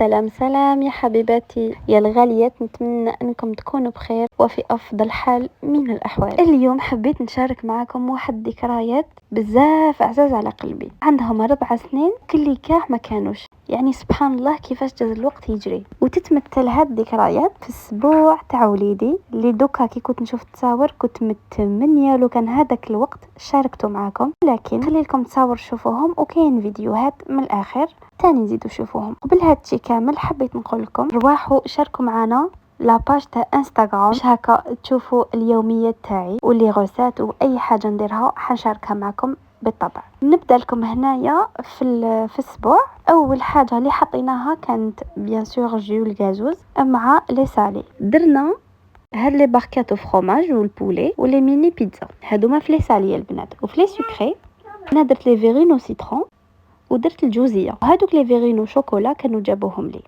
سلام سلام يا حبيباتي يا الغاليات، نتمنى انكم تكونوا بخير وفي افضل حال من الاحوال. اليوم حبيت نشارك معكم واحد ذكريات بزاف عزاز على قلبي. عندهم 4 سنين كل كاع ما كانوش، يعني سبحان الله كيفاش جاز الوقت يجري. وتتمثل هاد الذكريات في الاسبوع تاع وليدي اللي دوكا كي كنت نشوف التصاور كنت متمنيه لو كان هذاك الوقت شاركته معكم، لكن خلي لكم تصاور شوفوهم وكاين فيديوهات من الاخر تاني نزيدو شوفوهم. قبل هادشي كامل حبيت نقول لكم رواحوا شاركوا معنا لاباج تاع انستغرام باش هكا تشوفوا اليوميات تاعي واللي غوسات واي حاجه نديرها حنشاركها معكم بالطبع. نبدا لكم هنايا في الاسبوع. اول حاجه اللي حطيناها كانت بيان سور جو الغازوز مع لي سالي. درنا هاد لي باركاتو فروماج والبولي ولي ميني بيتزا، هادوما في لي سالي البنات. وفي لي سكري انا درت لي فيغينو سيترون ودرت الجوزيه. هادوك لي فيغينو شوكولا كانوا جابوهم لي،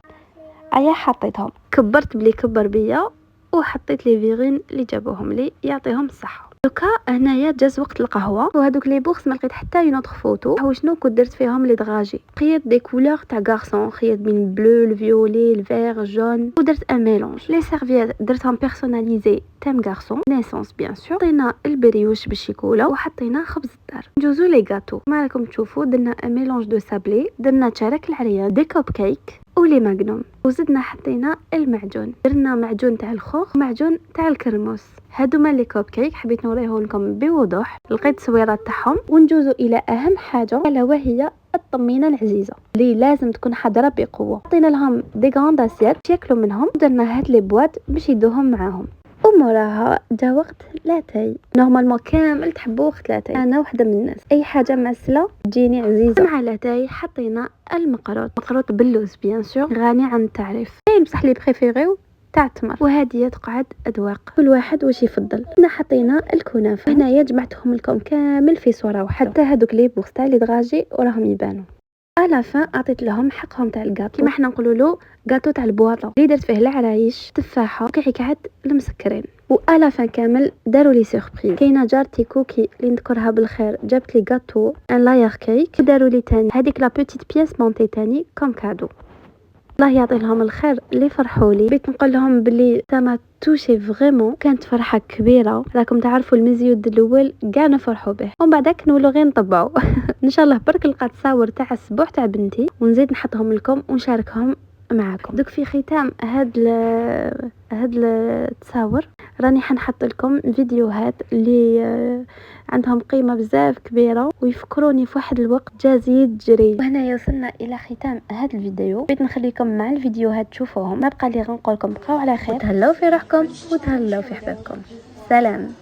ايا حطيتهم كبرت بلي كبر بيا وحطيت لي فيغين اللي جابوهم لي يعطيهم الصحه. دوكا هنايا جاز وقت القهوه، وهذوك لي بوكس ما لقيت حتى اون اوتر فوتو. هو شنو كنت درت فيهم لي دراجي، خيط دي كولور تاع غارسون، خيط بين البلو الفيولي الفير جون، ودرت ان ميلونج. لي سيرفيات درتهم بيرسوناليزي تام غارسون نيسونس بيان سور. حطينا البريوش بالشيكولا وحطينا خبز الدار. نجوزو لي غاتو ما راكم تشوفوا. درنا ان ميلونج دو سابلي، درنا تشارك العريان، دي كوب كيك ولي ماغنوم، وزدنا حطينا المعجون. درنا معجون تاع الخوخ معجون تاع الكرموس. هادوما لي كوب كيك حبيت نوريه لكم بوضوح، لقيت تصويرات تاعهم. ونجوزو الى اهم حاجه الا وهي الطمينه العزيزه اللي لازم تكون حاضره بقوه. حطينا لهم دي غراند اسيات ياكلوا منهم. درنا هاد لي بواط باش يدوهم معاهم. وموراها جا وقت لاتاي. نورمالمون كامل تحبوا وقت لاتاي، انا وحده من الناس اي حاجه مسله تجيني عزيزه. مع لاتاي حطينا مقروط باللوز بيان سور غني عن التعريف. كاين بصح لي بريفيريو تاع التمر، وهذه تقعد اذواق كل واحد واش يفضل. هنا حطينا الكنافه. هنايا جمعتهم لكم كامل في صوره واحده، حتى هذوك لي بوغ تاع لي دراجي وراهم يبانوا. على فان عطيت لهم حقهم تاع الكاطو كيما حنا نقولوا له كاطو تاع البواطه اللي درت فيه العرايش تفاحه وكعكات المسكرين. والا فان كامل داروا لي سوربريز. كاينه جارتي كوكي اللي نذكرها بالخير جابت لي كاطو ان لاير كيك، داروا لي تاني هذيك لا بوتيت بياس مونتي تاني كوم كادو. الله يعطي لهم الخير اللي فرحوا لي. بغيت نقول لهم بلي تما توشي فريمون، كانت فرحه كبيره. راكم تعرفوا المزيود الاول كاع نفرحوا به ومن بعدك نولوا غير نطبعوا. ان شاء الله برك نلقى تصاور تاع الاسبوع تاع بنتي ونزيد نحطهم لكم ونشاركهم معكم. دوك في ختام هاد التصاور راني حنحط لكم فيديوهات اللي عندهم قيمه بزاف كبيره ويفكروني في واحد الوقت جاز يجري. وهنا وصلنا الى ختام هذا الفيديو. بغيت نخليكم مع الفيديوهات تشوفوهم. ما بقى لي غير نقول لكم بقاو على خير، تهلاو في روحكم وتهلاو في حبابكم. سلام.